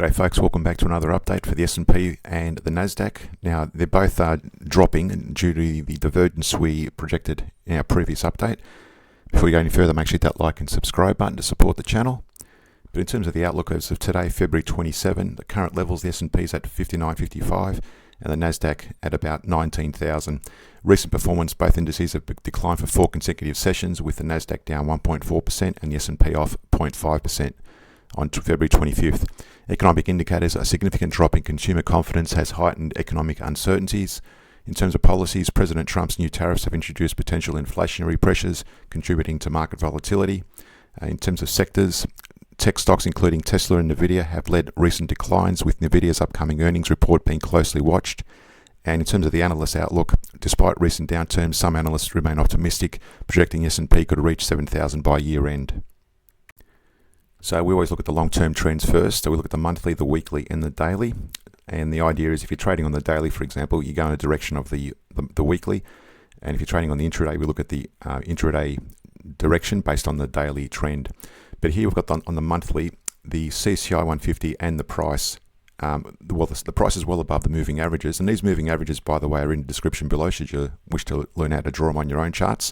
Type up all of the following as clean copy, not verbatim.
G'day folks, welcome back to another update for the S&P and the Nasdaq. Now they're both dropping due to the divergence we projected in our previous update. Before we go any further, make sure you hit that like and subscribe button to support the channel. But in terms of the outlook as of today, February 27, the current levels, the S&P is at 59.55 and the Nasdaq at about 19,000. Recent performance, both indices have declined for 4 consecutive sessions, with the Nasdaq down 1.4% and the S&P off 0.5%. On February 25th. Economic indicators, a significant drop in consumer confidence has heightened economic uncertainties. In terms of policies, President Trump's new tariffs have introduced potential inflationary pressures, contributing to market volatility. In terms of sectors, tech stocks including Tesla and Nvidia have led recent declines, with Nvidia's upcoming earnings report being closely watched. And in terms of the analyst outlook, despite recent downturns, some analysts remain optimistic, projecting S&P could reach 7,000 by year end. So we always look at the long-term trends first. So we look at the monthly, the weekly, and the daily. And the idea is if you're trading on the daily, for example, you go in the direction of the weekly. And if you're trading on the intraday, we look at the intraday direction based on the daily trend. But here we've got on the monthly, the CCI 150 and the price. The price is well above the moving averages. And these moving averages, by the way, are in the description below should you wish to learn how to draw them on your own charts.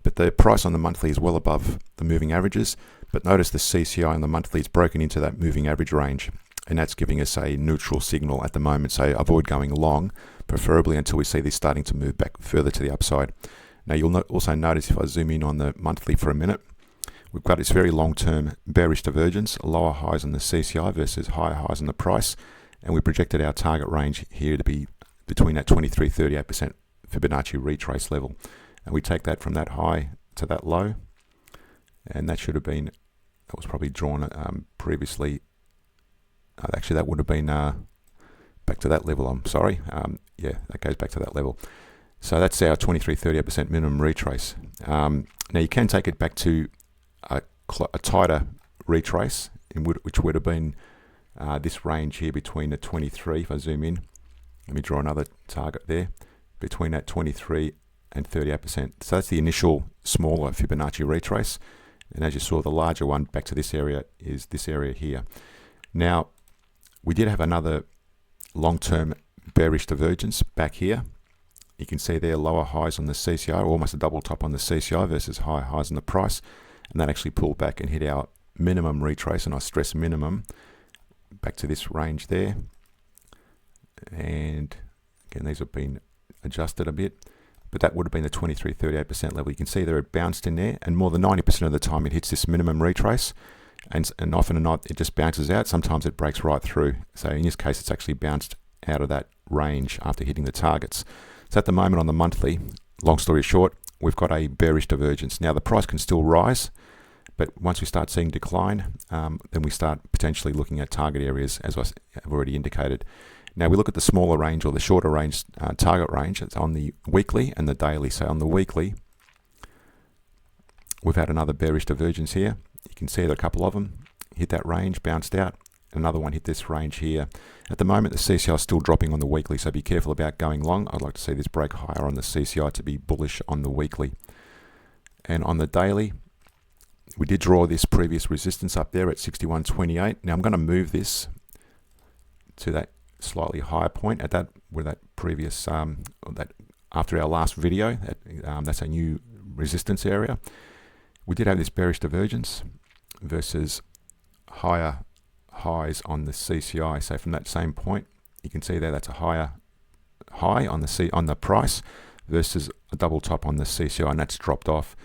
But the price on the monthly is well above the moving averages. But notice the CCI on the monthly is broken into that moving average range, and that's giving us a neutral signal at the moment. So avoid going long, preferably until we see this starting to move back further to the upside. Now you'll also notice if I zoom in on the monthly for a minute, we've got this very long-term bearish divergence, lower highs on the CCI versus higher highs on the price, and we projected our target range here to be between that 23-38% Fibonacci retrace level. And we take that from that high to that low, and that should have been, that was probably drawn previously. Actually, that would have been back to that level. I'm sorry. Yeah, that goes back to that level. So that's our 23-38% minimum retrace. Now you can take it back to a tighter retrace, which would have been this range here between the 23. If I zoom in, let me draw another target there between that 23 and 38%. So that's the initial smaller Fibonacci retrace. And as you saw, the larger one back to this area is this area here. Now, we did have another long-term bearish divergence back here. You can see there lower highs on the CCI, almost a double top on the CCI versus higher highs on the price. And that actually pulled back and hit our minimum retrace, and I stress minimum, back to this range there. And again, these have been adjusted a bit. But that would have been the 23-38% level. You can see there it bounced in there, and more than 90% of the time it hits this minimum retrace, and often or not it just bounces out. Sometimes it breaks right through. So in this case, it's actually bounced out of that range after hitting the targets. So at the moment on the monthly, long story short, we've got a bearish divergence. Now the price can still rise, but once we start seeing decline, then we start potentially looking at target areas, as I've already indicated. Now we look at the smaller range or the shorter range target range. It's on the weekly and the daily. So on the weekly, we've had another bearish divergence here. You can see that a couple of them hit that range, bounced out. Another one hit this range here. At the moment, the CCI is still dropping on the weekly, so be careful about going long. I'd like to see this break higher on the CCI to be bullish on the weekly. And on the daily, we did draw this previous resistance up there at 61.28. Now I'm going to move this to that slightly higher point at that where that previous that after our last video, that's a new resistance area. We did have this bearish divergence versus higher highs on the CCI. So from that same point, you can see there that's a higher high on the price versus a double top on the CCI, and that's dropped off.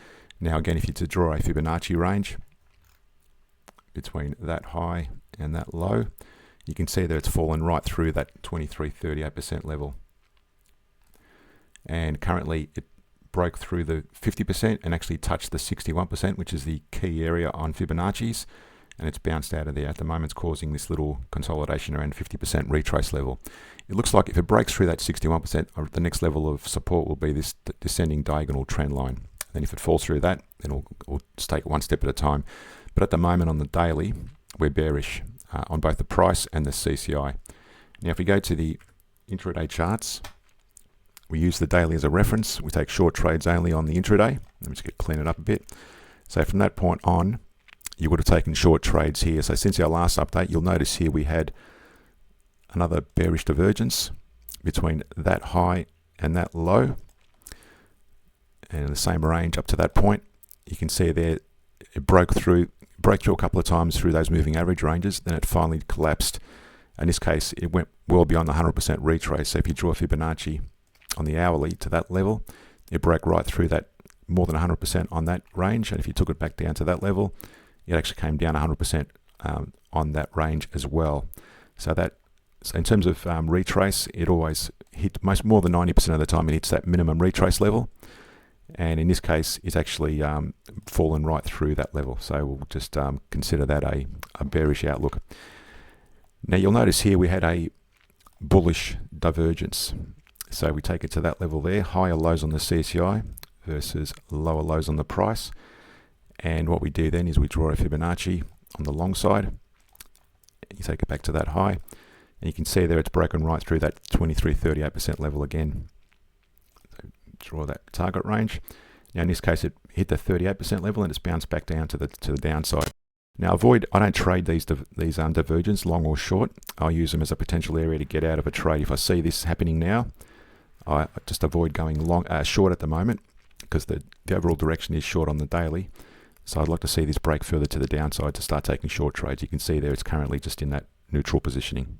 Now again, if you to draw a Fibonacci range between that high and that low, you can see that it's fallen right through that 23-38% level. And currently it broke through the 50% and actually touched the 61%, which is the key area on Fibonacci's. And it's bounced out of there. At the moment, it's causing this little consolidation around 50% retrace level. It looks like if it breaks through that 61%, the next level of support will be this descending diagonal trend line. Then if it falls through that, then we'll just take it one step at a time. But at the moment on the daily, we're bearish on both the price and the CCI. Now if we go to the intraday charts, we use the daily as a reference. We take short trades only on the intraday. Let me just clean it up a bit. So from that point on, you would have taken short trades here. So since our last update, you'll notice here we had another bearish divergence between that high and that low, and in the same range up to that point. You can see there it broke through a couple of times through those moving average ranges, then it finally collapsed. In this case, it went well beyond the 100% retrace. So if you draw a Fibonacci on the hourly to that level, it broke right through that, more than 100% on that range. And if you took it back down to that level, it actually came down 100% on that range as well. So in terms of retrace, it always hit more than 90% of the time it hits that minimum retrace level. And in this case, it's actually fallen right through that level. So we'll just consider that a bearish outlook. Now you'll notice here we had a bullish divergence. So we take it to that level there, higher lows on the CCI versus lower lows on the price. And what we do then is we draw a Fibonacci on the long side. You take it back to that high, and you can see there it's broken right through that 23.38% level again. So draw that target range. Now in this case, it hit the 38% level and it's bounced back down to the downside. Now I don't trade these divergence, long or short. I'll use them as a potential area to get out of a trade. If I see this happening now, I just avoid going short at the moment, because the overall direction is short on the daily. So I'd like to see this break further to the downside to start taking short trades. You can see there it's currently just in that neutral positioning.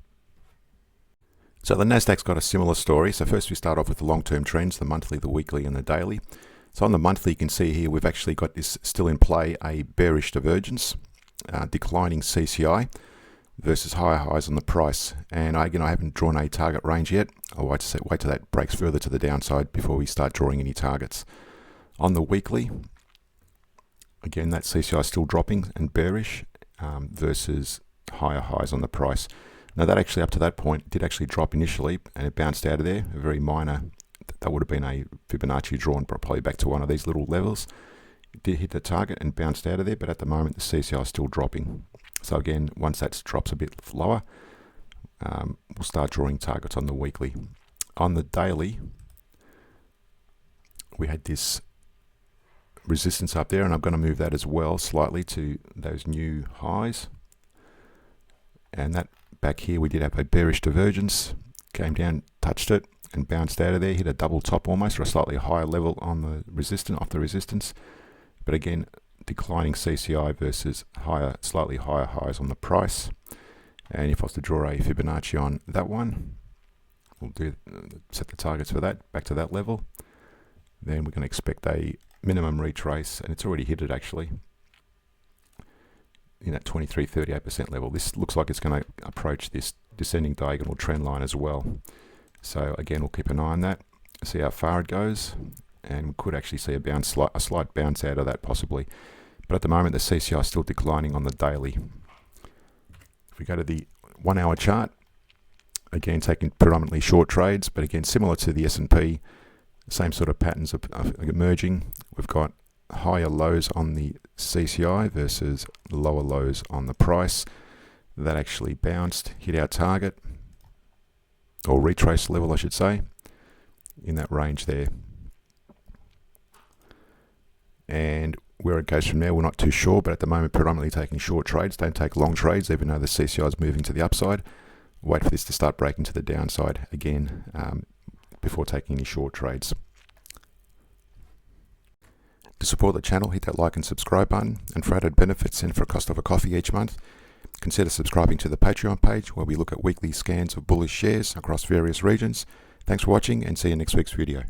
So the Nasdaq's got a similar story. So first we start off with the long-term trends, the monthly, the weekly, and the daily. So on the monthly, you can see here we've actually got this still in play, a bearish divergence, declining CCI versus higher highs on the price. And again, I haven't drawn a target range yet. I'll wait till that breaks further to the downside before we start drawing any targets. On the weekly, again, that CCI is still dropping and bearish versus higher highs on the price. Now that actually up to that point did actually drop initially, and it bounced out of there, a very minor, that would have been a Fibonacci drawn probably back to one of these little levels. It did hit the target and bounced out of there, but at the moment the CCI is still dropping. So again, once that drops a bit lower, we'll start drawing targets on the weekly. On the daily, we had this resistance up there, and I'm going to move that as well slightly to those new highs. And that back here we did have a bearish divergence, came down, touched it, and bounced out of there, hit a double top almost, or a slightly higher level on the resistance, off the resistance. But again, declining CCI versus slightly higher highs on the price. And if I was to draw a Fibonacci on that one, we'll set the targets for that back to that level. Then we're going to expect a minimum retrace, and it's already hit it actually in that 23.38% level. This looks like it's going to approach this descending diagonal trend line as well. So again, we'll keep an eye on that, see how far it goes, and we could actually see a slight bounce out of that possibly. But at the moment, the CCI is still declining on the daily. If we go to the 1 hour chart, again taking predominantly short trades, but again similar to the S&P, same sort of patterns of emerging. We've got higher lows on the CCI versus lower lows on the price. That actually bounced, hit our target, or retrace level I should say, in that range there. And where it goes from there, we're not too sure, but at the moment predominantly taking short trades. Don't take long trades, even though the CCI is moving to the upside. Wait for this to start breaking to the downside again before taking any short trades. To support the channel, hit that like and subscribe button, and for added benefits and for a cost of a coffee each month, consider subscribing to the Patreon page where we look at weekly scans of bullish shares across various regions. Thanks for watching, and see you in next week's video.